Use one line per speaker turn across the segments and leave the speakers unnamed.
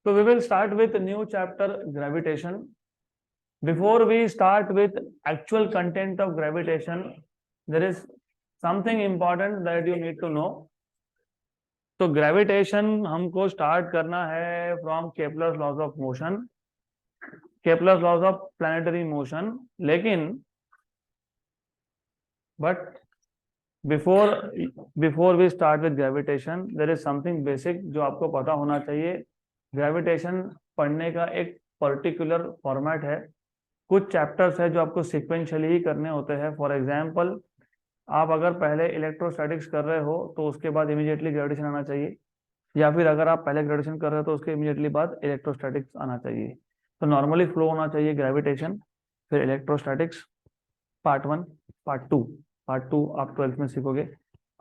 So we will start with new chapter, gravitation. Before we start with actual content of gravitation, there is something important that you need to know. तो gravitation हमको start करना है from Kepler's laws of motion, Kepler's laws of planetary motion. लेकिन but before before we start with gravitation there is something basic जो आपको पता होना चाहिए। ग्रेविटेशन पढ़ने का एक पर्टिकुलर फॉर्मेट है। कुछ चैप्टर्स है जो आपको सिक्वेंशियली ही करने होते हैं। फॉर एग्जांपल, आप अगर पहले इलेक्ट्रोस्टैटिक्स कर रहे हो तो उसके बाद इमीडिएटली ग्रेविटेशन आना चाहिए, या फिर अगर आप पहले ग्रेविटेशन कर रहे हो तो उसके इमीडिएटली बाद इलेक्ट्रोस्टैटिक्स आना चाहिए। तो नॉर्मली फ्लो होना चाहिए ग्रेविटेशन, फिर इलेक्ट्रोस्टैटिक्स पार्ट 1, पार्ट टू आप 12th में सीखोगे।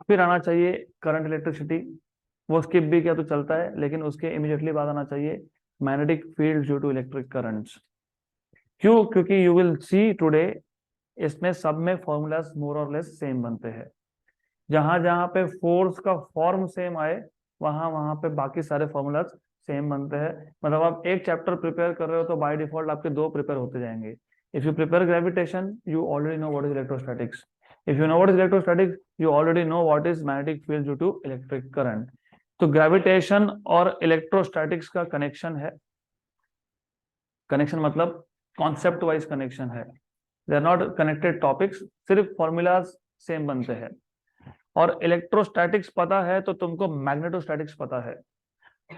फिर आना चाहिए करंट इलेक्ट्रिसिटी, वो स्किप भी किया तो चलता है, लेकिन उसके इमीडिएटली बाद आना चाहिए magnetic field due to electric currents. क्यों? क्योंकि यू विल सी टुडे इसमें सब में formulas more or less same बनते हैं। जहां जहां पे फोर्स का फॉर्म सेम आए वहां वहां पे बाकी सारे फॉर्मूलाज सेम बनते हैं। मतलब आप एक चैप्टर प्रिपेयर कर रहे हो तो बाय डिफॉल्ट आपके 2 प्रिपेयर होते जाएंगे। If you prepare gravitation you already know what is electrostatics, if you know what is electrostatics you already know what is magnetic field due to electric current. तो gravitation और electrostatics का connection है, connection मतलब concept wise connection है। They are not connected topics, सिर्फ formulas same बनते हैं। और इलेक्ट्रोस्टैटिक्स पता है तो तुमको मैग्नेटोस्टैटिक्स पता है।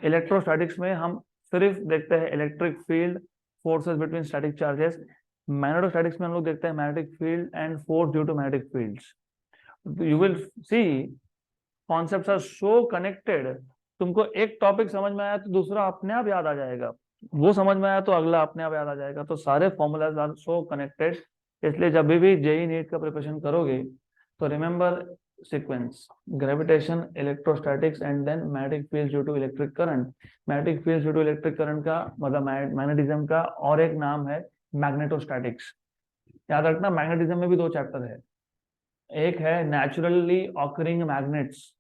इलेक्ट्रोस्टैटिक्स में हम सिर्फ देखते हैं electric field, forces between static charges. Magnetostatics में हम लोग देखते हैं magnetic field and force due to magnetic fields. You will see concepts are so connected. तुमको एक टॉपिक समझ में आया तो दूसरा अपने आप याद आ जाएगा, वो समझ में आया तो अगला अपने आप याद आ जाएगा। तो सारे फॉर्मूलाज आर सो कनेक्टेड। इसलिए जब भी जेई नीट का प्रिपरेशन करोगे तो remember sequence: gravitation, electrostatics and then magnetic field due to electric current. Magnetic field due to electric current का मतलब मैग्नेटिज्म का और एक नाम है मैग्नेटोस्टैटिक्स। याद रखना, मैग्नेटिज्म में भी 2 चैप्टर है। एक है नेचुरली ऑकरिंग मैग्नेट्स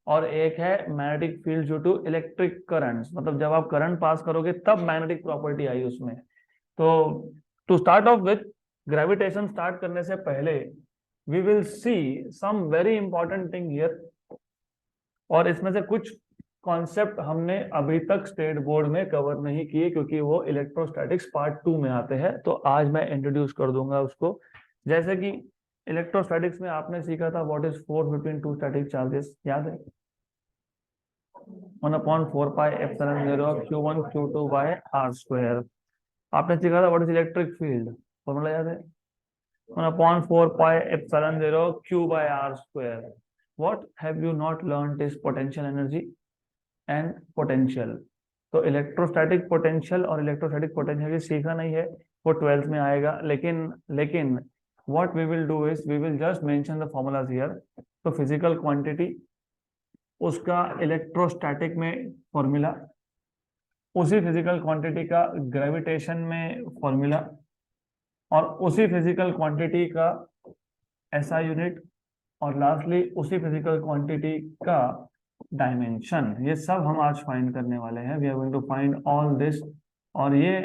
और एक है magnetic field due to electric currents. मतलब जब आप करंट पास करोगे तब मैग्नेटिक प्रॉपर्टी आई उसमें। तो to start off with gravitation start करने से पहले we will see some very important thing here. और इसमें से कुछ कॉन्सेप्ट हमने अभी तक स्टेट बोर्ड में कवर नहीं किए क्योंकि वो इलेक्ट्रोस्टैटिक्स पार्ट 2 में आते हैं। तो आज मैं इंट्रोड्यूस कर दूंगा उसको। जैसे कि इलेक्ट्रोस्टैटिक्स में आपने सीखा था what is force between 2 static charges, याद है? 1/4πε0 q1 q2 bye are square. आपने सीखा था what is electric field, formula याद है? 1/4πε0 q by r square. What have you not learned is potential energy and potential. तो इलेक्ट्रोस्टैटिक पोटेंशियल और electrostatic potential सीखा नहीं है, वो 12th में आएगा। लेकिन what we will do is we will just mention the formulas here. तो फिजिकल क्वांटिटी, उसका इलेक्ट्रोस्टैटिक में फॉर्मूला, उसी फिजिकल क्वांटिटी का ग्रेविटेशन में फॉर्मूला, और उसी फिजिकल क्वांटिटी का एसआई यूनिट, और लास्टली उसी फिजिकल क्वांटिटी का डायमेंशन। ये सब हम आज फाइंड करने वाले हैं। We are going to find all this. और ये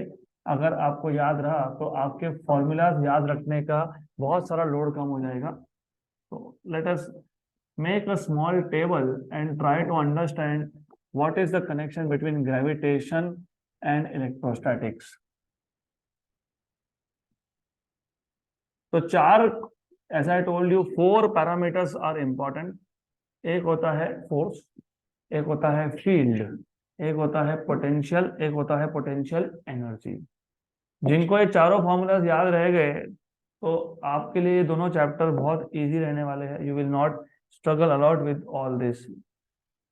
अगर आपको याद रहा तो आपके फॉर्मूलाज याद रखने का बहुत सारा लोड कम हो जाएगा। तो let us make a small table and try to understand what is the connection between gravitation and electrostatics. तो 4, as I told you, 4 parameters are important. एक होता है फोर्स, एक होता है फील्ड, एक होता है पोटेंशियल, एक होता है पोटेंशियल एनर्जी। जिनको ये चारों फॉर्मूलाज याद रह गए तो आपके लिए दोनों चैप्टर बहुत इजी रहने वाले हैं। You will not struggle a lot with all this.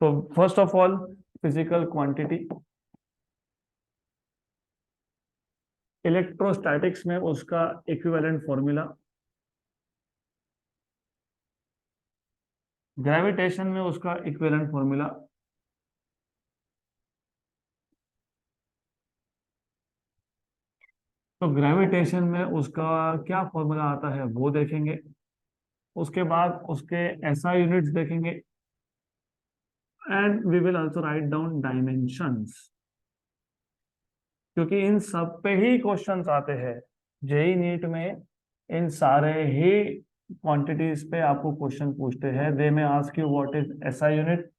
तो first of all physical quantity. Electrostatics में उसका इक्विवेलेंट फॉर्मूला, ग्रेविटेशन में उसका इक्विवेलेंट फॉर्मूला, तो ग्रेविटेशन में उसका क्या फॉर्मूला आता है वो देखेंगे। उसके बाद उसके एसआई यूनिट्स देखेंगे, and we will also write down dimensions, क्योंकि इन सब पे ही क्वेश्चंस आते हैं जेई नीट में। इन सारे ही क्वांटिटीज पे आपको क्वेश्चन पूछते हैं। दे में ask you what is SI unit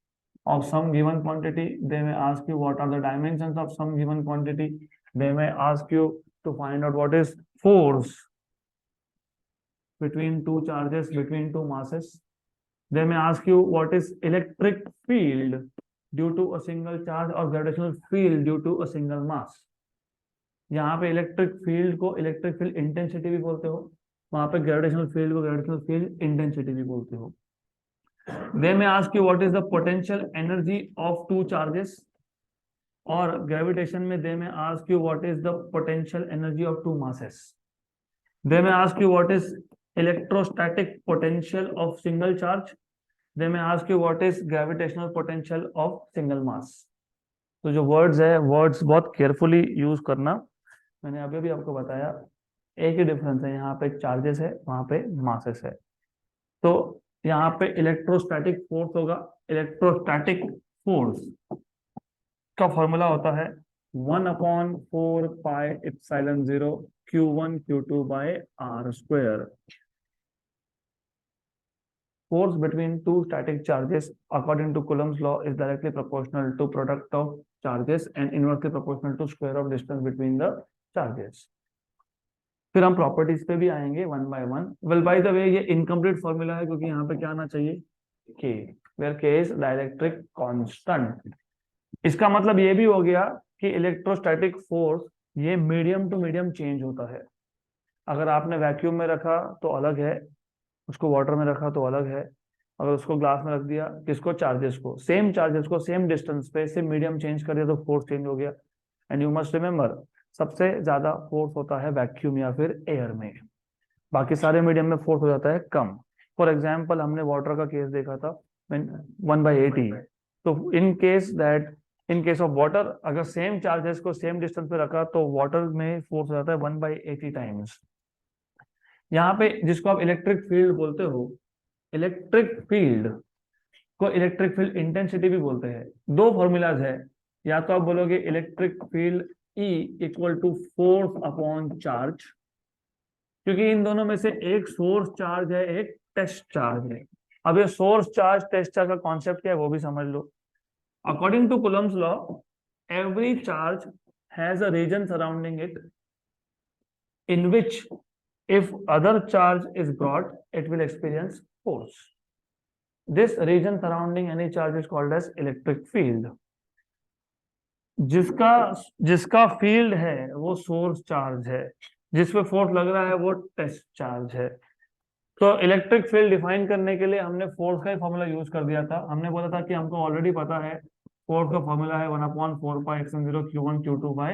of some given quantity. They may ask you what are the dimensions of some given quantity. They may ask you to find out what is force between two charges, between two masses. They may ask you what is electric field due to a single charge or gravitational field due to a single mass. यहाँ पे electric field को electric field intensity भी बोलते हो, वहां पे gravitational field को gravitational field intensity भी बोलते हो। They may ask you what is the potential energy of two charges, और ग्रेविटेशन में they may ask you what is the potential energy of two masses. They may ask you what is electrostatic potential of single charge. They may ask you what is gravitational potential of single mass. तो जो words है, words बहुत carefully use करना। मैंने अभी भी आपको बताया एक ही डिफरेंस है, यहाँ पे चार्जेस है, वहां पे मासेस है। तो यहाँ पे इलेक्ट्रोस्टैटिक फोर्स होगा। इलेक्ट्रोस्टैटिक फोर्स का फॉर्मूला होता है 1/4πε0 Q1 Q2 by R square. Force between two static charges according to Coulomb's law is directly proportional to product of charges and inversely proportional to square of distance between the charges. फिर हम properties पे भी आएंगे one by one. Well by the way ये incomplete formula है, क्योंकि यहाँ पे क्या आना चाहिए, के, वेयर के इज डाइलेक्ट्रिक कांस्टेंट। इसका मतलब ये भी हो गया कि इलेक्ट्रोस्टैटिक फोर्स ये मीडियम टू मीडियम चेंज होता है। अगर आपने वैक्यूम में रखा तो अलग है, उसको वाटर में रखा तो अलग है, अगर उसको ग्लास में रख दिया, किसको, चार्जेस को, सेम चार्जेस को सेम डिस्टेंस पे से मीडियम चेंज कर दिया तो फोर्स चेंज हो गया। एंड यू मस्ट रिमेंबर सबसे ज्यादा फोर्स होता है वैक्यूम या फिर एयर में, बाकी सारे मीडियम में फोर्स हो जाता है कम। फॉर एग्जाम्पल हमने वाटर का केस देखा था 1/80। तो इन केस ऑफ वाटर अगर सेम चार्जेस को सेम डिस्टेंस पे रखा तो वाटर में फोर्स हो जाता है 1/80 टाइम्स। यहाँ पे जिसको आप इलेक्ट्रिक फील्ड बोलते हो, इलेक्ट्रिक फील्ड को इलेक्ट्रिक फील्ड इंटेंसिटी भी बोलते हैं। दो फॉर्मूलाज है, या तो आप बोलोगे electric field E equal to force upon charge, क्योंकि इन दोनों में से एक सोर्स चार्ज है, एक टेस्ट चार्ज है। अब ये सोर्स चार्ज टेस्ट चार्ज का कॉन्सेप्ट क्या है वो भी समझ लो। According to Coulomb's law, every charge has a region surrounding it in which if other charge is brought, it will experience force. This region surrounding any charge is called as electric field. जिसका field है वो source charge है, जिसपे force लग रहा है वो test charge है। तो इलेक्ट्रिक फील्ड डिफाइन करने के लिए हमने फोर्स का ही फॉर्मूला यूज कर दिया था। हमने बोला था कि हमको ऑलरेडी पता है फोर्स का फॉर्मूला है 1/4πε0 Q1 Q2 by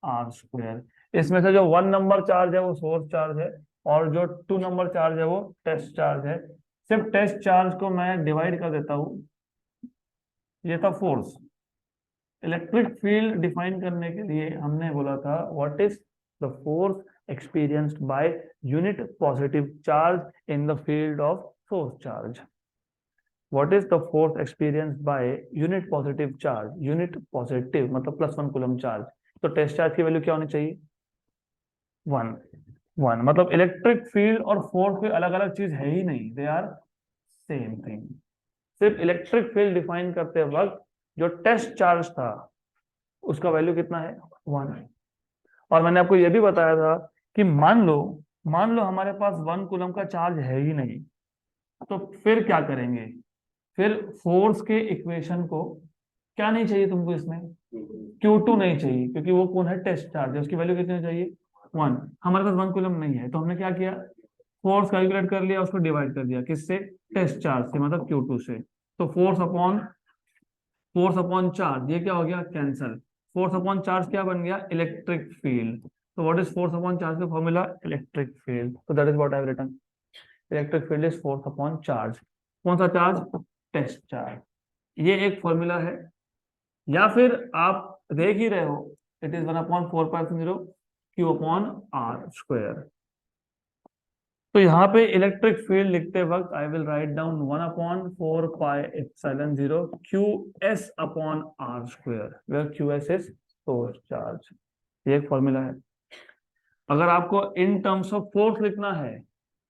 R square। इसमें से जो 1 नंबर चार्ज है वो सोर्स चार्ज है, और जो 2 नंबर चार्ज है वो टेस्ट चार्ज है। सिर्फ टेस्ट चार्ज को मैं डिवाइड कर देता हूं, ये था फोर्स। इलेक्ट्रिक फील्ड डिफाइन करने के लिए हमने बोला था what is the force experienced by unit positive charge in the field of source charge. What is the force experienced by unit positive charge? Unit positive मतलब +1 कूलम चार्ज। तो test charge की value क्या होनी चाहिए, 1 मतलब electric field और force कोई अलग अलग चीज है ही नहीं, दे आर सेम थिंग। सिर्फ इलेक्ट्रिक फील्ड डिफाइन करते वक्त जो टेस्ट चार्ज था उसका वैल्यू कितना है, 1। और मैंने आपको यह भी बताया था कि मान लो हमारे पास 1 कूलम का चार्ज है ही नहीं, तो फिर क्या करेंगे, फिर फोर्स के इक्वेशन को क्या नहीं चाहिए तुमको, इसमें Q2 नहीं चाहिए, क्योंकि वो कौन है, टेस्ट चार्ज है, उसकी वैल्यू कितनी चाहिए, 1। हमारे पास 1 कूलम नहीं है, तो हमने क्या किया, फोर्स कैलकुलेट कर लिया, उसको डिवाइड कर दिया किससे, टेस्ट चार्ज से, मतलब Q2 से। तो फोर्स अपॉन चार्ज, ये क्या हो गया, कैंसल। फोर्स अपॉन चार्ज क्या बन गया, इलेक्ट्रिक फील्ड। तो what is force upon charge का फॉर्मूला, इलेक्ट्रिक फील्ड। तो that is what I have written, electric field is force upon charge. कौन सा चार्ज, टेस्ट चार्ज। ये एक फॉर्मूला है। या फिर आप देख ही रहे हो, इट इज 1/4πε0 Q/R²। तो यहाँ पे इलेक्ट्रिक फील्ड लिखते वक्त I will write down 1/4 pi epsilon 0 Q S upon are square, where Q S is force charge. ये एक फॉर्मूला है। अगर आपको इन टर्म्स ऑफ फोर्स लिखना है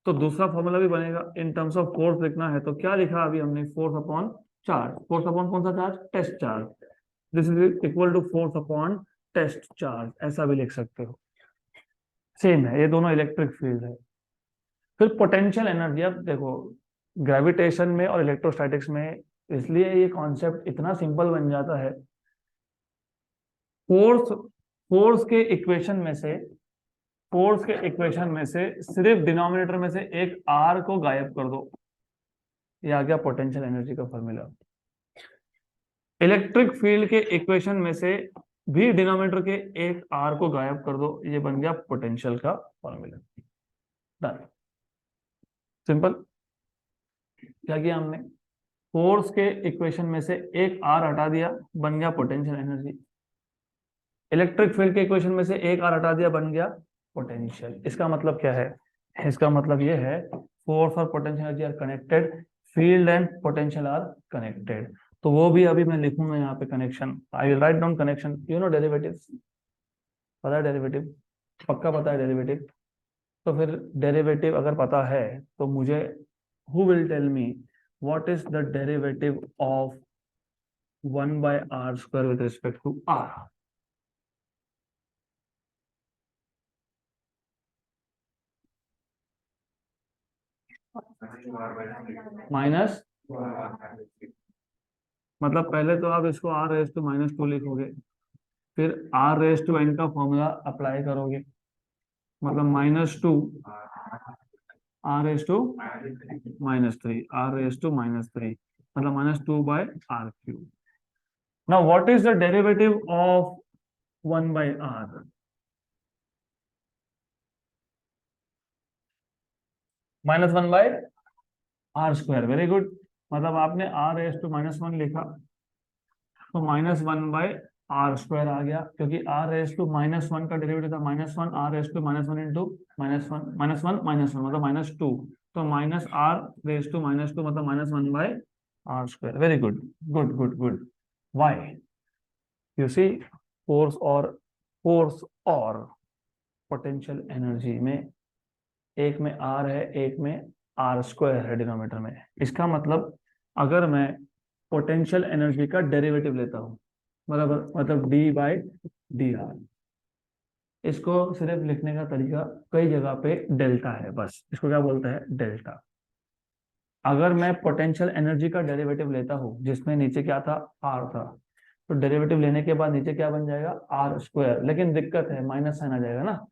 तो दूसरा फॉर्मूला भी बनेगा। इन टर्म्स ऑफ फोर्स लिखना है तो क्या लिखा अभी हमने, force upon charge. Force upon कौन सा charge, test charge. This is equal to force upon test charge, ऐसा भी लिख सकते हो। सेम है, ये दोनों इलेक्ट्रिक फील्ड है। फिर पोटेंशियल एनर्जी, अब देखो ग्रेविटेशन में और इलेक्ट्रोस्टैटिक्स में इसलिए ये कॉन्सेप्ट इतना सिंपल बन जाता है। फोर्स फोर्स के इक्वेशन में से फोर्स के इक्वेशन में से सिर्फ डिनोमिनेटर में से एक आर को गायब कर दो, ये आ गया पोटेंशियल एनर्जी का फॉर्मूला। इलेक्ट्रिक फील्ड के इक्वेशन में से भी डिनोमिनेटर के एक आर को गायब कर दो, ये बन गया पोटेंशियल का फॉर्मूला। Done, simple. क्या किया हमने, फोर्स के इक्वेशन में से एक आर हटा दिया, बन गया पोटेंशियल एनर्जी। इलेक्ट्रिक फील्ड के इक्वेशन में से एक आर हटा दिया, बन गया पोटेंशियल। इसका मतलब क्या है, इसका मतलब ये है फोर्स और potential energy are connected, field and potential are connected. तो वो भी अभी मैं लिखूंगा यहाँ पे connection. I will write down connection. You know derivative, पता है डेरिवेटिव, पक्का पता है डेरिवेटिव। तो फिर डेरिवेटिव अगर पता है तो मुझे who will tell me what is the derivative of 1/r² with respect to r। Minus, मतलब पहले तो आप इसको r⁻² लिखोगे, फिर r⁻n का फॉर्मूला अप्लाई करोगे, मतलब -2 r⁻−3 r⁻−3 मतलब -2/r³। Now what is the derivative of 1/r, -1/r²। Very good, मतलब आपने r⁻−1 लिखा तो -1/r² आ गया, क्योंकि r⁻−1 का डेरिवेटिव था -1, r⁻−1 इंटू -1 -1 मतलब -2, तो -r⁻² मतलब -1/r²। Very good, good good good. Why, you see, force और पोटेंशियल एनर्जी में एक में r है, एक में r² है डिनोमिनेटर में। इसका मतलब अगर मैं पोटेंशियल एनर्जी का डेरिवेटिव लेता हूं, मतलब d/dr, इसको सिर्फ लिखने का तरीका कई जगह पे डेल्टा है, बस इसको क्या बोलते हैं, डेल्टा। अगर मैं पोटेंशियल एनर्जी का डेरिवेटिव लेता हूं जिसमें नीचे क्या था, r था, तो डेरिवेटिव लेने के बाद नीचे क्या बन जाएगा, r²। लेकिन दिक्कत है, माइनस साइन आ जाएगा ना,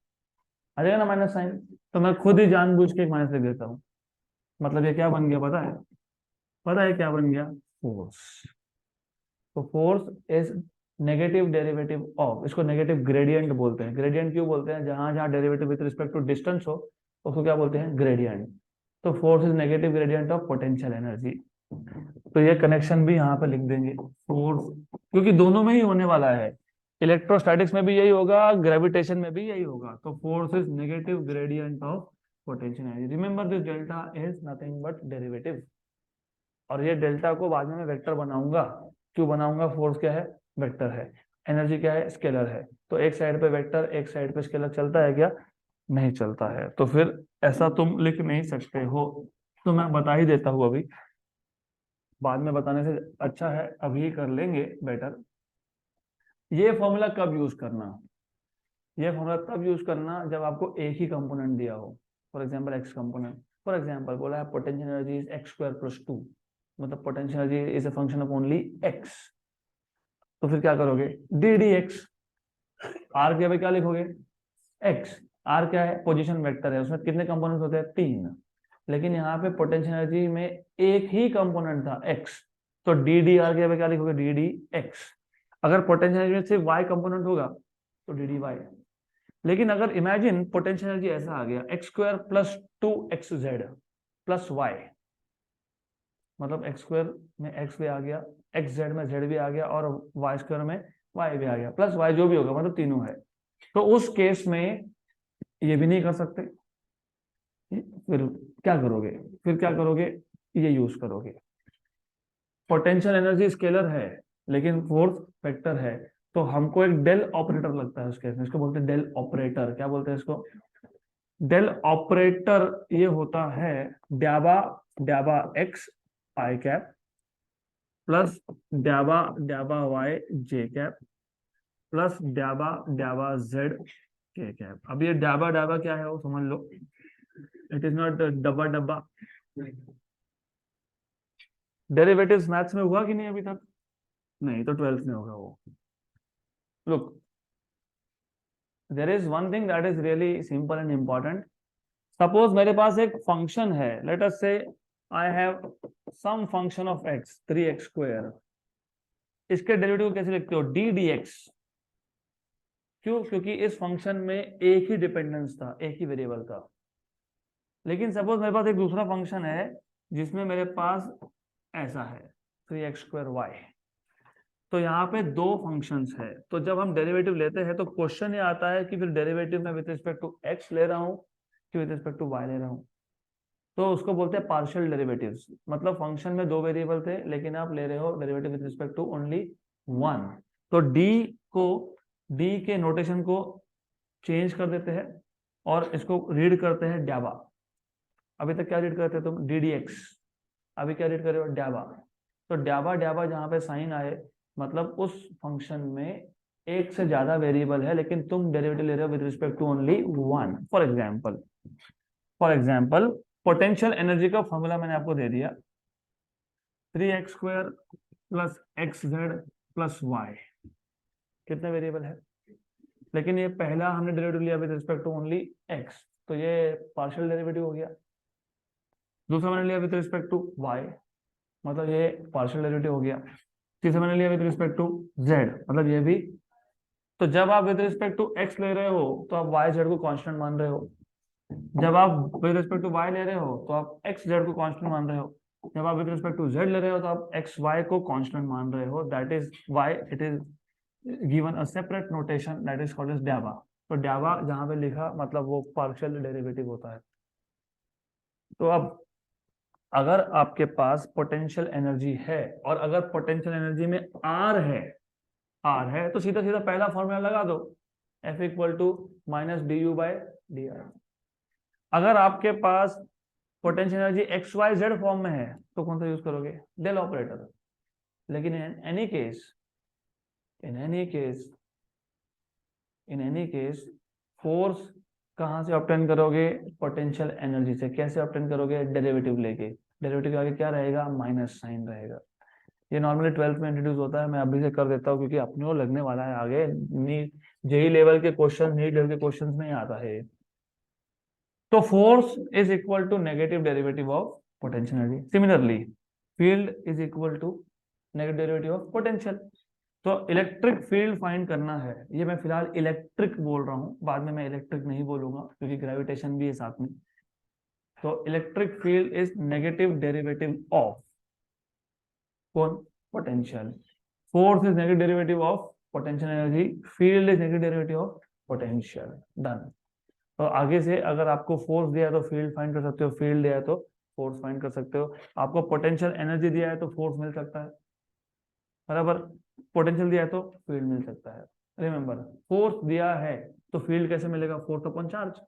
आ जाएगा ना माइनस साइन। तो मैं खुद ही जानबूझ के एक माइनस लिख देता हूँ। मतलब ये क्या बन गया पता है, पता है क्या बन गया, फोर्स। तो force is negative derivative of, इसको नेगेटिव ग्रेडियंट बोलते हैं। ग्रेडियंट क्यों बोलते हैं, जहां जहां derivative with respect to distance हो उसको क्या बोलते हैं, ग्रेडियंट। तो force is negative gradient of potential energy. तो ये कनेक्शन भी यहाँ पे लिख देंगे, फोर्स, क्योंकि दोनों में ही होने वाला है। इलेक्ट्रोस्टैटिक्स में भी यही होगा, ग्रेविटेशन में भी यही होगा। तो force is negative gradient of potential energy. Remember this delta is nothing but derivative. और ये डेल्टा को बाद में मैं वेक्टर बनाऊंगा। क्यों बनाऊंगा, फोर्स क्या है, वेक्टर है, एनर्जी क्या है, स्केलर है। तो एक साइड पे वेक्टर, एक साइड पे स्केलर चलता है क्या, नहीं चलता है। तो फिर ऐसा तुम लिख नहीं सकते हो, तो मैं बता ही देता हूँ अभी, बाद में बताने से अच्छा है अभी कर लेंगे बेटर। ये फॉर्मूला कब यूज करना, ये फॉर्मूला तब यूज करना जब आपको एक ही कंपोनेंट दिया हो। For example x component, for example बोला है पोटेंशियल एनर्जी इज x² + 2, मतलब potential energy is a function of only x। तो फिर क्या करोगे, ddx, r के भाई क्या लिखोगे, x। r क्या है, पोजीशन वेक्टर है, उसमें कितने कंपोनेंट होते हैं, 3। लेकिन यहाँ पे पोटेंशियल एनर्जी में एक ही कंपोनेंट था, x। तो ddr के भाई क्या लिखोगे, ddx। अगर पोटेंशियल एनर्जी में सिर्फ y कंपोनेंट होगा तो ddy। लेकिन अगर इमेजिन पोटेंशियल एनर्जी ऐसा आ गया, x² + 2xz + y, मतलब x² में x भी आ गया, xz में z भी आ गया, और y² में y भी आ गया, प्लस y जो भी होगा, मतलब तीनों है। तो उस केस में ये भी नहीं कर सकते, फिर क्या करोगे, ये यूज करोगे। पोटेंशियल एनर्जी स्केलर है लेकिन फोर्स वेक्टर है, तो हमको एक डेल ऑपरेटर लगता है उसके, इसको बोलते हैं डेल ऑपरेटर। क्या बोलते हैं इसको? Del operator. ये होता है डाबा डाबा एक्स आई कैप प्लस डाबा डाबा वाई जे कैप प्लस डाबा डाबा जेड के कैप। अब ये डाबा डाबा क्या है वो समझ लो, इट इज नॉट डब्बा डब्बा। डेरिवेटिव्स मैथ्स में हुआ कि नहीं अभी तक? नहीं तो 12th में होगा वो। Look, there is one thing that is really simple and important. Suppose मेरे पास एक फंक्शन है, let us say I have some function of x 3x square. इसके डेरिवेटिव कैसे लिखते हो? D d x. क्यों? क्योंकि इस फंक्शन में एक ही डिपेंडेंस था, एक ही वेरिएबल था। लेकिन सपोज मेरे पास एक दूसरा फंक्शन है जिसमें मेरे पास ऐसा है 3x स्क्वायर वाई। तो यहाँ पे दो फंक्शंस है, तो जब हम डेरिवेटिव लेते हैं तो क्वेश्चन ये आता है कि फिर डेरिवेटिव में विद रिस्पेक्ट टू एक्स ले रहा हूँ कि विद रिस्पेक्ट टू वाई ले रहा हूँ। तो उसको बोलते हैं पार्शियल डेरिवेटिव्स। मतलब फंक्शन में दो वेरिएबल थे लेकिन आप ले रहे हो derivative with respect to only one. तो डी के नोटेशन को चेंज कर देते हैं और इसको रीड करते हैं डाबा। अभी तक क्या रीड करते थे तुम? D d x. अभी क्या रीड कर रहे हो? डाबा। तो डाबा डाबा जहां पे साइन आए मतलब उस फंक्शन में एक से ज्यादा वेरिएबल है लेकिन तुम डेरिवेटिव ले रहे हो with respect to only one. For example potential energy का फॉर्मूला मैंने आपको दे दिया, 3x square plus x z plus y. कितने वेरिएबल है? लेकिन ये पहला हमने डेरिवेटिव लिया with respect to only x, तो ये पार्शियल डेरिवेटिव हो गया। दूसरा मैंने लिया विद रिस्पेक्ट टू वाई, मतलब ये पार्शियल डेरिवेटिव हो गया। तीसरा मैंने लिया विद रिस्पेक्ट टू जेड, मतलब ये भी। तो जब आप विद रिस्पेक्ट टू एक्स ले रहे हो तो आप वाई जेड को कांस्टेंट मान रहे हो। जब आप विद रिस्पेक्ट टू वाई ले रहे हो तो आप एक्स जेड को कांस्टेंट मान रहे हो। जब आप विद रिस्पेक्ट टू जेड ले रहे हो तो आप एक्स वाई को कांस्टेंट मान रहे हो। That is why it is given a separate notation that is called as डाबा। तो डाबा जहां पे लिखा मतलब वो पार्शियल डेरिवेटिव होता है। तो अब अगर आपके पास पोटेंशियल एनर्जी है और अगर पोटेंशियल एनर्जी में आर है तो सीधा सीधा पहला फॉर्मूला लगा दो, F equal to minus D U by D R. अगर आपके पास potential energy X Y Z form में है तो कौन सा यूज करोगे? Del operator. लेकिन इन एनी केस फोर्स कहां से ऑब्टेन करोगे? पोटेंशियल एनर्जी से। कैसे ऑब्टेन करोगे? डेरिवेटिव लेके। डेरिवेटिव के आगे क्या रहेगा? माइनस साइन रहेगा। ये नॉर्मली 12th में इंट्रोड्यूस होता है, मैं अभी से कर देता हूँ क्योंकि अपने को लगने वाला है आगे। जेई लेवल के क्वेश्चन, नीट लेवल के क्वेश्चन में ही आता है। तो force is equal to negative derivative of potential energy. Similarly field is equal to negative derivative of potential. तो इलेक्ट्रिक फील्ड फाइंड करना है। ये मैं फिलहाल इलेक्ट्रिक बोल रहा हूँ, बाद में मैं इलेक्ट्रिक नहीं बोलूंगा क्योंकि ग्रेविटेशन भी है साथ में। तो electric field is negative derivative of कौन? Potential. Force is negative derivative of potential energy, field is negative derivative of potential. Done. तो आगे से अगर आपको फोर्स दिया है तो फील्ड फाइंड कर सकते हो, फील्ड दिया है तो फोर्स फाइंड कर सकते हो। आपको पोटेंशियल एनर्जी दिया है तो फोर्स मिल सकता है, बराबर। पोटेंशियल दिया है तो फील्ड मिल सकता है। रिमेंबर, फोर्स दिया है तो फील्ड कैसे मिलेगा? Force upon charge.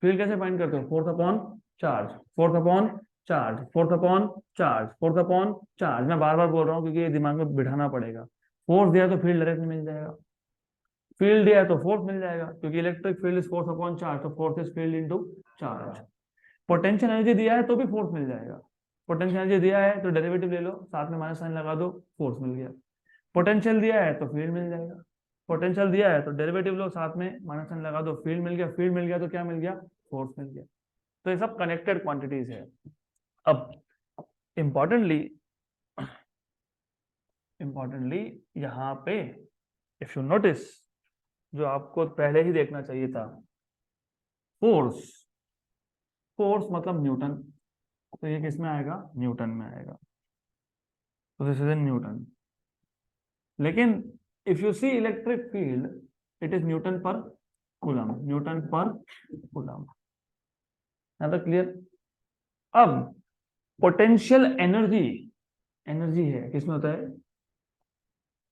फील्ड कैसे फाइंड करते हो? Force upon charge, force upon charge, force upon charge, force upon charge. मैं बार बार बोल रहा हूँ क्योंकि ये दिमाग में बिठाना पड़ेगा। फोर्स दिया तो फील्ड डायरेक्टली मिल जाएगा, फील्ड दिया है तो फोर्स मिल जाएगा क्योंकि electric field is force upon charge, तो force is field into charge. Potential energy दिया है तो भी फोर्स मिल जाएगा। पोटेंशियल एनर्जी दिया है तो डेरिवेटिव ले लो, साथ में माइनस साइन लगा दो, फोर्स मिल गया। पोटेंशियल दिया है तो फील्ड मिल जाएगा। पोटेंशियल दिया है तो डेरिवेटिव लो, साथ में माइनस साइन लगा दो, फील्ड मिल गया। फील्ड मिल गया तो क्या मिल गया? फोर्स मिल गया। तो ये सब कनेक्टेड क्वांटिटीज है। अब इंपॉर्टेंटली यहाँ पे इफ यू नोटिस, जो आपको पहले ही देखना चाहिए था, फोर्स मतलब न्यूटन, तो ये किस में आएगा? न्यूटन में आएगा। तो दिस इज इन न्यूटन। लेकिन if you see electric field, it is newton per coulomb, newton per coulomb. है तो क्लियर। अब पोटेंशियल एनर्जी, एनर्जी है किसमें होता है,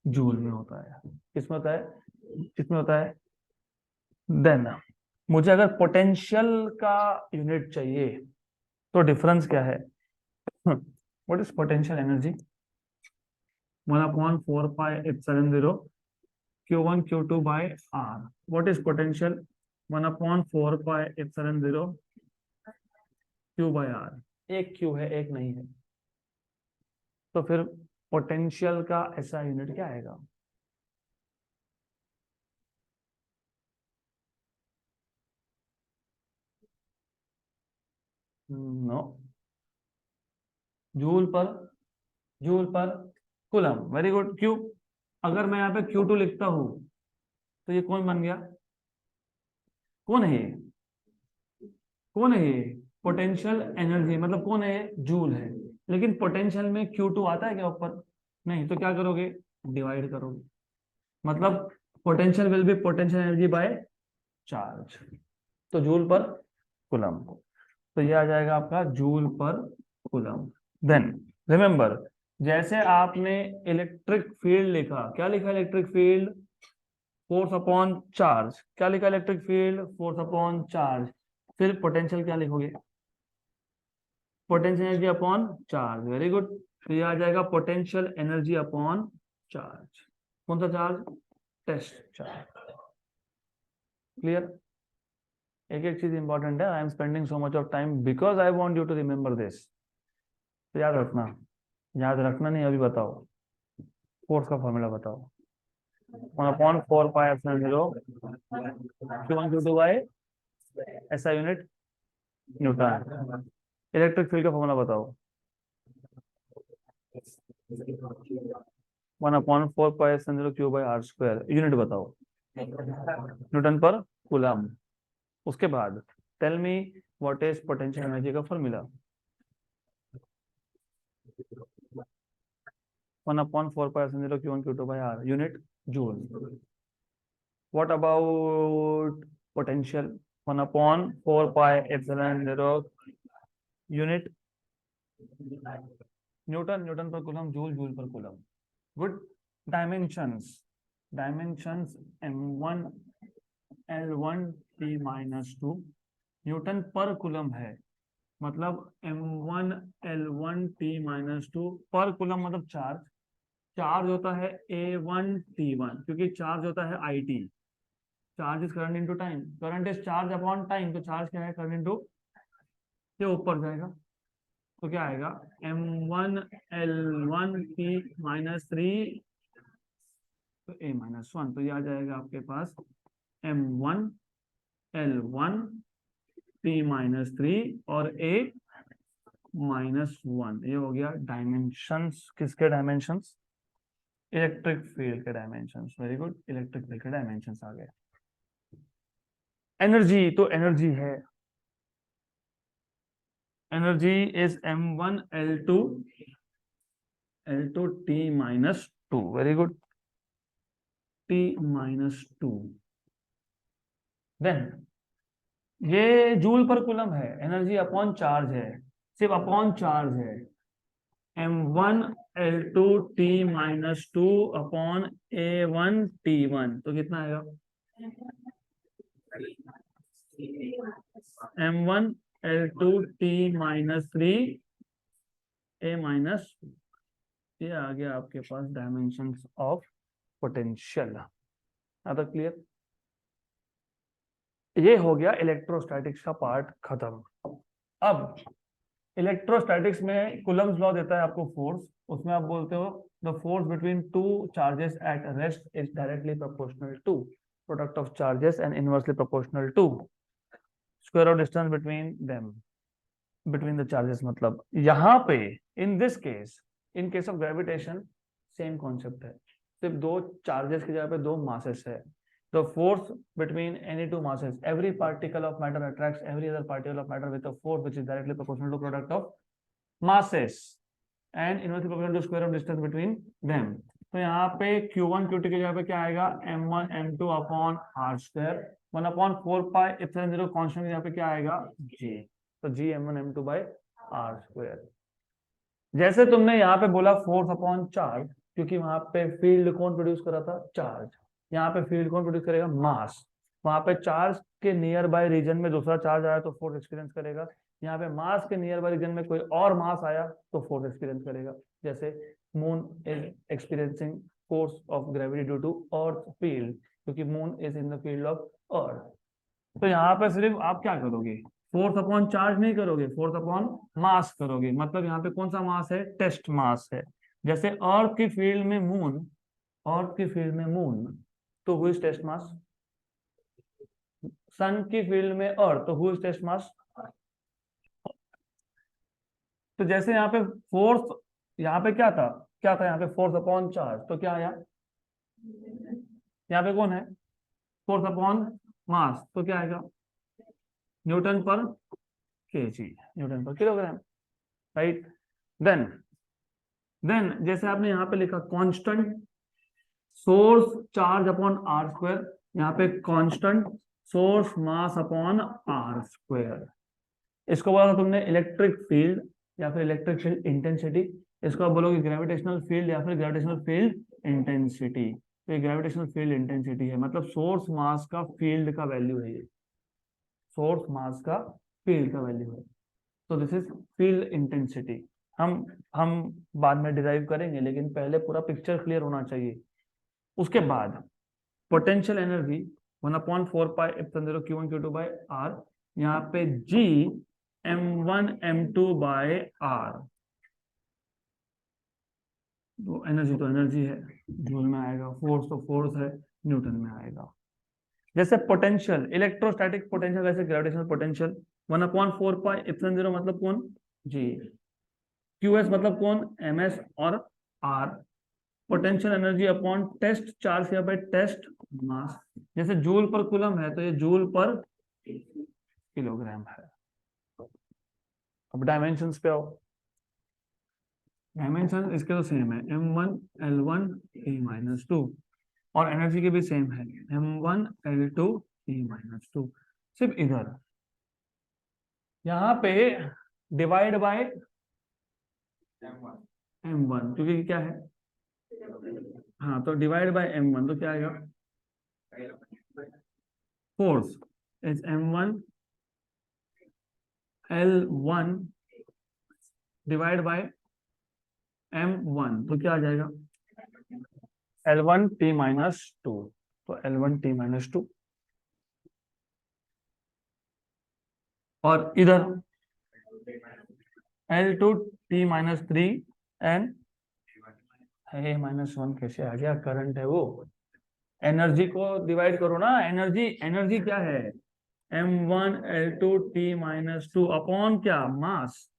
जूल में होता है। किसमें होता है, किसमें होता है। देन मुझे अगर पोटेंशियल का यूनिट चाहिए तो डिफरेंस क्या है, what is potential energy, 1/4πε0 Q1 Q2 by R। What is potential, 1/4πε0 Q by R। एक Q है एक नहीं है, तो फिर पोटेंशियल का ऐसा यूनिट क्या आएगा। No, joule per, joule per coulomb. Very good. Q, अगर मैं यहाँ पे Q2 लिखता हूं तो ये कौन बन गया, कौन है ये, कौन है ये, पोटेंशियल एनर्जी, मतलब कौन है ये, जूल है। लेकिन पोटेंशियल में Q2 आता है क्या ऊपर, नहीं, तो क्या करोगे, डिवाइड करोगे, मतलब potential will be potential energy by charge, तो जूल पर कूलम, तो ये आ जाएगा आपका joule per coulomb. Then remember, जैसे आपने इलेक्ट्रिक फील्ड लिखा, क्या लिखा electric field, force upon charge, क्या लिखा electric field, force upon charge. फिर पोटेंशियल क्या लिखोगे, potential energy upon charge. Very good, तो ये आ जाएगा पोटेंशियल एनर्जी अपॉन चार्ज। कौन सा चार्ज, टेस्ट चार्ज। क्लियर। एक एक चीज इंपॉर्टेंट है, I am spending so much of time because I want you to remember this. तो याद रखना, याद रखना नहीं, अभी बताओ, फोर्स का फॉर्मूला बताओ, 1/4πε0 Q1 Q2 बाय ऐसा यूनिट न्यूटन। इलेक्ट्रिक फील्ड का फॉर्मूला बताओ, 1/4πε0 Q by R square. Unit बताओ, न्यूटन पर कूलम। उसके बाद tell me what is potential energy का formula, 1/4πε0 Q1 Q2 by R, unit joule. What about potential, 1/4πε0 unit newton, newton per coulomb, joule, joule per coulomb. Good. Dimensions, dimensions m1 l1 t-2 newton per coulomb है, मतलब m1 l1 t-2 पर coulomb, मतलब charge, charge होता है a1 t1, क्योंकि charge होता है it, charge is current into time, current is charge upon time, तो चार्ज क्या है, करंट इनटू, ये ऊपर जाएगा, तो क्या आएगा, m1 l1 t-3 तो a-1, तो ये आ जाएगा आपके पास m1 l1 t-3 और a-1। ये हो गया डायमेंशंस, किसके डायमेंशंस, इलेक्ट्रिक फील्ड के dimensions. Very good, electric field के डायमेंशंस आ गए। एनर्जी, तो एनर्जी है, energy is m1 l2 t-2। Very good, t-2। Then ये जूल पर कूलम है, एनर्जी अपॉन चार्ज है, सिर्फ अपॉन चार्ज है, m1 l2 t-2 upon a1 t1, तो कितना आएगा, m1 l2 t-3 a-, ये आ गया आपके पास डायमेंशंस ऑफ पोटेंशियल। आता क्लियर। ये हो गया इलेक्ट्रोस्टैटिक्स का पार्ट खत्म। अब इलेक्ट्रोस्टैटिक्स में कूलम्स लॉ देता है आपको फोर्स, उसमें आप बोलते हो the force between two charges at rest is directly proportional to product of charges and inversely proportional to square of distance between them, between the charges. मतलब यहाँ पे in this case, in case of gravitation same concept है, सिर्फ दो charges की जगह पे दो मासेस है। The force between any two masses, every particle of matter attracts every other particle of matter with a force which is directly proportional to product of masses and inversely proportional to square of distance between them। तो यहाँ पे Q1 Q2 की जगह पे क्या आएगा, m1 m2 upon r square, 1/4πε0 constant की जगह पे क्या आएगा, j। तो Gm1m2/r²। जैसे तुमने यहाँ पे बोला फोर्स अपॉन चार्ज, क्योंकि वहां पे फील्ड कौन प्रोड्यूस कर रहा था, चार्ज। यहाँ पे फील्ड कौन प्रोड्यूस करेगा, मास। वहां पे चार्ज के नियर बाय रीजन में दूसरा चार्ज आया तो फोर्स एक्सपीरियंस करेगा। यहाँ पे मास के नियर बाय रीजन में कोई और मास आया तो फोर्स एक्सपीरियंस करेगा। जैसे moon is experiencing force of gravity due to earth field, क्योंकि moon is in the field of earth. तो यहाँ पे सिर्फ आप क्या करोगे, फोर्स अपॉन चार्ज नहीं करोगे, फोर्स अपॉन मास करोगे। मतलब यहाँ पे कौन सा मास है, टेस्ट मास है। जैसे अर्थ की फील्ड में मून, अर्थ की फील्ड में मून, तो हु इज टेस्ट मास। सन की फील्ड में अर्थ, तो हु इज टेस्ट मास। तो जैसे यहाँ पे फोर्स, यहाँ पे क्या था, क्या था यहाँ पे, फोर्स अपॉन चार्ज, तो क्या आया, यहाँ पे कौन है, फोर्स अपॉन मास, तो क्या आएगा, न्यूटन पर केजी, न्यूटन पर किलोग्राम, राइट। देन जैसे आपने यहाँ पे लिखा constant source charge upon r², यहाँ पे constant source mass upon r²। इसको बोला तुमने इलेक्ट्रिक फील्ड या फिर इलेक्ट्रिक फील्ड इंटेंसिटी, इसको आप बोलोगे ग्रेविटेशनल फील्ड या फिर ग्रेविटेशनल फील्ड इंटेंसिटी। तो ये ग्रेविटेशनल फील्ड इंटेंसिटी है, मतलब सोर्स मास का फील्ड का वैल्यू है ये, सोर्स मास का फील्ड का वैल्यू है। तो दिस इज फील्ड इंटेंसिटी। हम बाद में डिराइव करेंगे, लेकिन पहले पूरा पिक्चर क्लियर होना चाहिए। उसके बाद पोटेंशियल एनर्जी 1/4πε0 Q1 Q2/r, यहाँ पे G m1m2/r, तो एनर्जी है, जूल में आएगा, फोर्स तो फोर्स है, न्यूटन में आएगा। जैसे पोटेंशियल, इलेक्ट्रोस्टैटिक पोटेंशियल, वैसे ग्रेविटेशनल पोटेंशियल 1/4πε0 मतलब कौन, G। QS मतलब कौन, MS और R। Potential energy upon test charge या बाय टेस्ट मास। जैसे जूल पर कूलम है तो ये जूल पर किलोग्राम है। अब डायमेंशंस पे आओ। डायमेंशन इसके तो सेम है, m1 l1 t-2, और एनर्जी के भी सेम है, m1 l2 t-2। सिर्फ इधर यहाँ पे डिवाइड बाय m1, क्योंकि क्या है, हाँ, तो डिवाइड बाय m1 तो क्या आएगा, force is m1 l1 divide by m1, तो क्या आ जाएगा, l1 t-2, तो l1 t-2। और इधर l2 t-3 एंड -1 कैसे आ गया, करंट है वो। एनर्जी को डिवाइड करो ना, एनर्जी क्या है, m1 l2 t-2 अपॉन क्या, मास।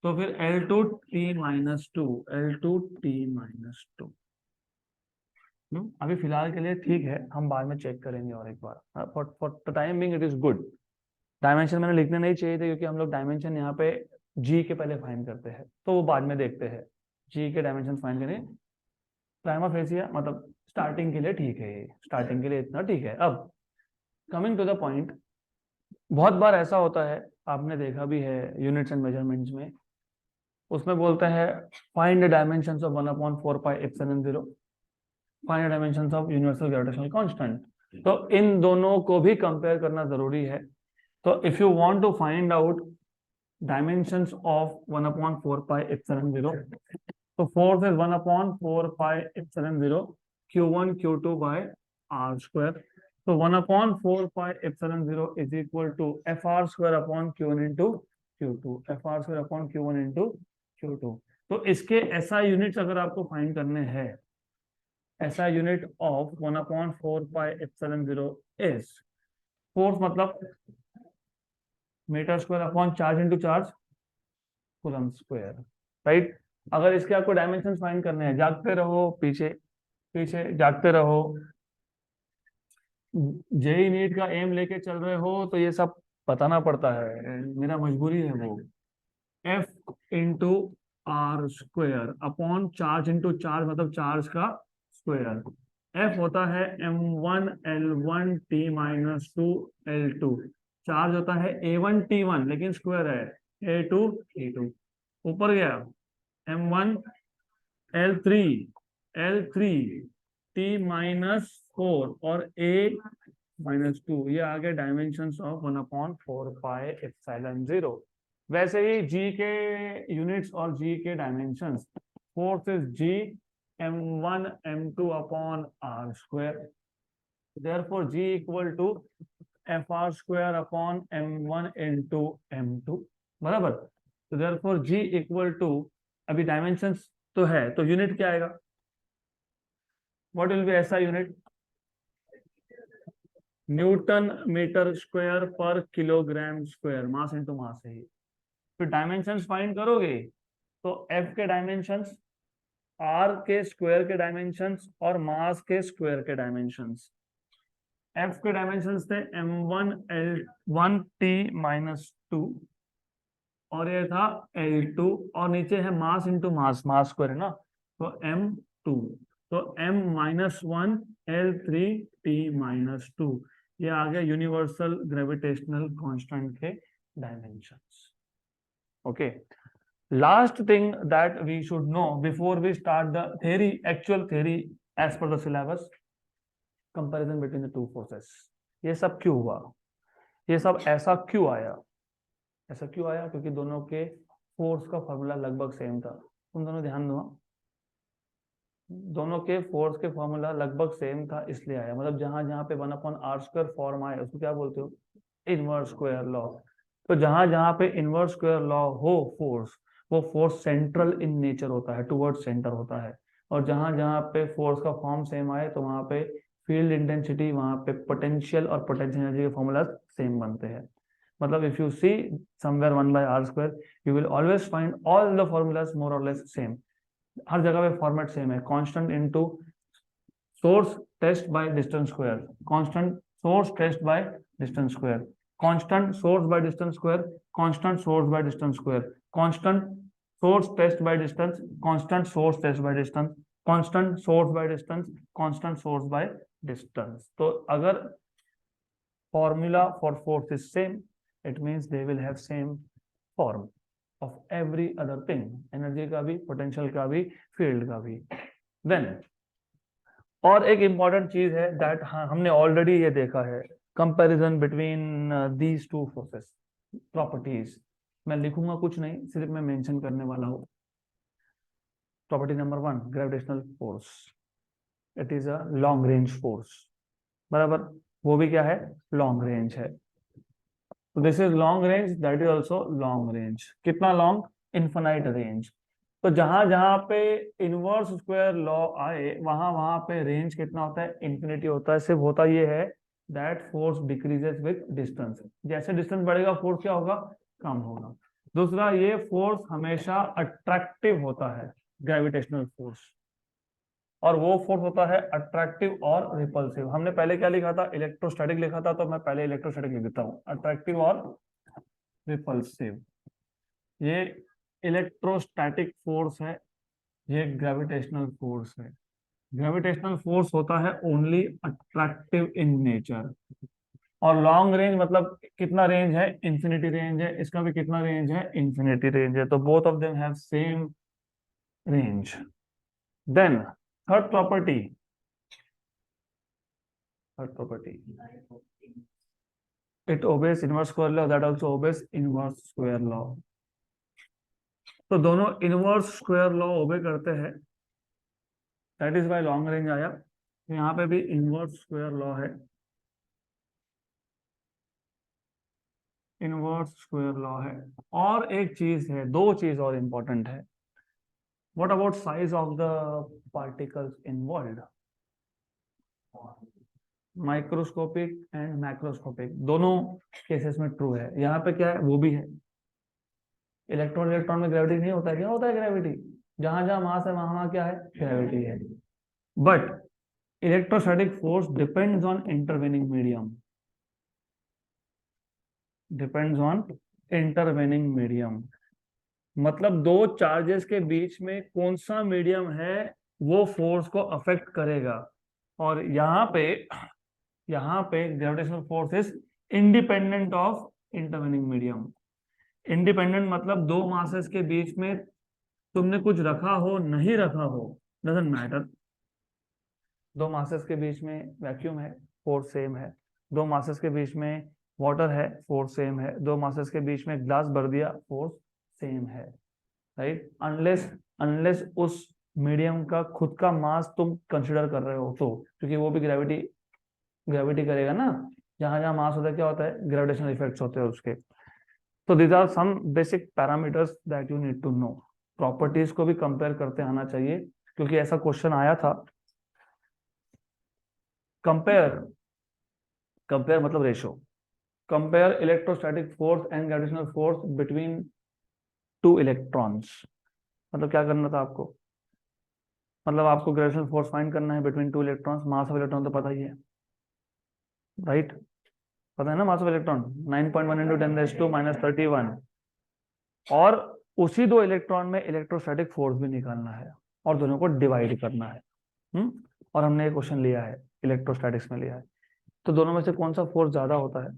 तो फिर l2 t-2, l2 t-2। अभी फिलहाल के लिए ठीक है, हम बाद में चेक करेंगे और एक बार। For the time being it is good. Dimension मैंने लिखने नहीं चाहिए थे, क्योंकि हम लोग डायमेंशन यहाँ पे जी के पहले फाइंड करते हैं, तो वो बाद में देखते हैं। जी के डायमेंशन फाइंड करें, प्राइमा फेसिया मतलब स्टार्टिंग के लिए ठीक है, स्टार्टिंग के लिए इतना ठीक है। अब कमिंग टू द पॉइंट, बहुत बार ऐसा होता है, आपने देखा भी है यूनिट्स एंड मेजरमेंट्स में, उसमें बोलते हैं find the dimensions of 1/4πε0, find the dimensions of universal gravitational constant. तो इन दोनों को भी कंपेयर करना जरूरी है। तो if you want to find out dimensions of 1/4πε0, तो फोर्स इज 1/4πε0 Q1 Q2/r²। तो 1/4πε0 is equal to FR² upon Q1 into Q2, FR² upon Q1 into Q2। तो इसके SI यूनिट्स अगर आपको फाइंड करने हैं, SI unit of 1/4πε0 is, force मतलब metre square upon charge into charge coulomb square, right. अगर इसके आपको डायमेंशन फाइंड करने हैं, जागते रहो, पीछे पीछे जागते रहो, जेई नीट का एम लेके चल रहे हो तो ये सब बताना पड़ता है, मेरा मजबूरी है वो। F into r² upon charge into charge मतलब चार्ज का स्क्वायर। F होता है m1 l1 t-2 l2, charge होता है A1T1 लेकिन स्क्वायर है A2T2। ऊपर गया M1L3 T-4 और A-2, ये आ गए डायमेंशंस ऑफ 1/4πε0। वैसे ही जी के यूनिट्स और जी के dimensions, force is G M1 M2 upon are square, therefore G equal to FR square upon M1 into M2, बराबर। तो देयरफॉर जी इक्वल टू, अभी डायमेंशंस तो है तो यूनिट क्या आएगा, व्हाट विल बी ऐसा unit, newton metre square per kilogram square, mass into mass है। फिर डायमेंशंस फाइंड करोगे तो एफ के डायमेंशंस, आर के स्क्वायर के डायमेंशंस और मास के स्क्वायर के डायमेंशंस। एफ के डायमेंशंस थे M1L1T-2 और ये था L2, और नीचे है मास इंटू मास, मास स्क्वायर है ना, तो M2, तो M-1L3T-2, ये आ गया यूनिवर्सल ग्रेविटेशनल कांस्टेंट के dimensions. Okay, last thing that we should know before we start the theory, actual theory as per the syllabus, comparison between the two forces। ये सब क्यों हुआ, ये सब ऐसा क्यों आया, ऐसा क्यों आया, क्योंकि दोनों के फोर्स का फॉर्मूला लगभग सेम था। तुम दोनों ध्यान दो, दोनों के फोर्स के फॉर्मूला लगभग सेम था इसलिए आया, मतलब जहां जहां पे 1/r² फॉर्म आए उसको क्या बोलते हो, इनवर्स स्क्वायर लॉ। तो जहां जहां पे इनवर्स स्क्वायर लॉ हो फोर्स, वो फोर्स सेंट्रल इन नेचर होता है, टुवर्ड सेंटर होता है। और जहां जहां पे फोर्स का फॉर्म सेम आए तो वहां पे फील्ड इंटेंसिटी, वहां पे पोटेंशियल और पोटेंशियल एनर्जी के फॉर्मूला सेम बनते हैं। मतलब if you see somewhere 1/r², you will always find all the formulas more or less same, हर जगह पे फॉर्मेट सेम है, constant into source test by distance square, constant source test by distance square, constant source by distance square, constant source by distance square, constant source test by distance, constant source test by distance, constant source by distance, constant source by distance. तो अगर formula for force is same, it means they will have same form of every other thing, energy का भी, potential का भी, field का भी। Then और एक इंपॉर्टेंट चीज है दैट, हाँ हमने ऑलरेडी ये देखा है, comparison between these two forces, properties. मैं लिखूंगा कुछ नहीं, सिर्फ मैं मेंशन करने वाला हूँ। Property number 1, gravitational force, it is a long range force, बराबर, वो भी क्या है, लॉन्ग रेंज है। तो this is long range, that is also long range. कितना लॉन्ग, इन्फिनाइट रेंज। तो जहां जहां पे इनवर्स स्क्वायर लॉ आए वहां वहां पे रेंज कितना होता है, इंफिनिटी होता है। सिर्फ होता ये है that force decreases with distance, जैसे डिस्टेंस बढ़ेगा फोर्स क्या होगा, कम होगा। दूसरा, ये फोर्स हमेशा अट्रैक्टिव होता है, ग्रेविटेशनल फोर्स, और वो फोर्स होता है अट्रैक्टिव और रिपल्सिव। हमने पहले क्या लिखा था, इलेक्ट्रोस्टैटिक लिखा था, तो मैं पहले इलेक्ट्रोस्टैटिक लिख देता हूँ, अट्रैक्टिव और रिपल्सिव। ये इलेक्ट्रोस्टैटिक फोर्स है, ये ग्रेविटेशनल फोर्स है। ग्रेविटेशनल फोर्स होता है ओनली अट्रैक्टिव इन नेचर, और लॉन्ग रेंज मतलब कितना रेंज है, इंफिनिटी रेंज है, इसका भी कितना रेंज है, इंफिनिटी रेंज है। तो both of them have same range. Then third property, it obeys inverse square law, that also obeys inverse square law। तो दोनों इनवर्स स्क्वायर लॉ ओबे करते हैं, that is why long range आया। तो यहाँ पे भी इनवर्स स्क्वायर लॉ है, इनवर्स स्क्वायर लॉ है। और एक चीज है, दो चीज और इंपॉर्टेंट है। What about size of the particles involved, microscopic and macroscopic, दोनों केसेस में ट्रू है। यहाँ पे क्या है, वो भी है, इलेक्ट्रॉन इलेक्ट्रॉन में ग्रेविटी नहीं होता है, क्या होता है ग्रेविटी, जहां जहां मास है वहां वहां क्या है, ग्रेविटी है। But electrostatic force depends on intervening medium, depends on intervening medium. मतलब दो चार्जेस के बीच में कौन सा मीडियम है वो फोर्स को अफेक्ट करेगा। और यहाँ पे gravitational force is independent of intervening medium. Independent मतलब दो मासेस के बीच में तुमने कुछ रखा हो नहीं रखा हो, डजंट मैटर। दो मासेस के बीच में वैक्यूम है, फोर्स सेम है। दो मासेस के बीच में वाटर है, फोर्स सेम है। दो मासेस के बीच में ग्लास भर दिया, फोर्स सेम है। राइट, अनलेस अनलेस उस मीडियम का खुद का मास तुम कंसिडर कर रहे हो तो, क्योंकि वो भी ग्रेविटी ग्रेविटी करेगा ना। जहां जहां मास होता है क्या होता है, ग्रेविटेशनल इफेक्ट्स होते हैं उसके। तो these are some basic parameters that you need to know. Properties को भी कंपेयर करते आना चाहिए, क्योंकि ऐसा क्वेश्चन आया था। कंपेयर, कंपेयर मतलब ratio. Compare electrostatic force and gravitational force between two electrons. मतलब क्या करना था आपको, मतलब आपको ग्रेविटेशनल फोर्स फाइंड करना है between two electrons. Mass of electron तो पता ही है, राइट? पता है ना मास ऑफ इलेक्ट्रॉन 9.1 इंटू 10⁻⁻31। और उसी दो इलेक्ट्रॉन में इलेक्ट्रोस्टैटिक फोर्स भी निकालना है और दोनों को डिवाइड करना है। और हमने एक क्वेश्चन लिया है, इलेक्ट्रोस्टैटिक्स में लिया है। तो दोनों में से कौन सा फोर्स ज्यादा होता है?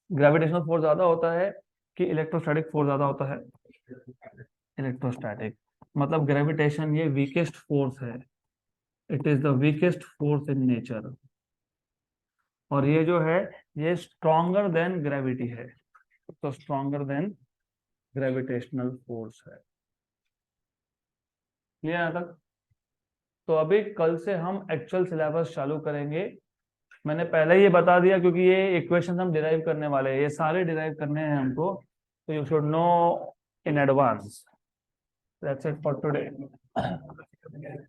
ग्रेविटेशनल फोर्स ज्यादा होता है कि इलेक्ट्रोस्टैटिक फोर्स ज्यादा होता है? इलेक्ट्रोस्टैटिक। मतलब ग्रेविटेशन ये वीकेस्ट फोर्स है, it is the weakest force in nature. और ये जो है ये स्ट्रॉन्गर देन ग्रेविटी है, तो स्ट्रॉन्गर देन ग्रेविटेशनल फोर्स है। क्लियर है तक? तो अभी कल से हम एक्चुअल सिलेबस चालू करेंगे। मैंने पहले ये बता दिया क्योंकि ये इक्वेशन हम डिराइव करने वाले हैं, ये सारे डिराइव करने हैं हमको, तो you should know in advance. That's it for today.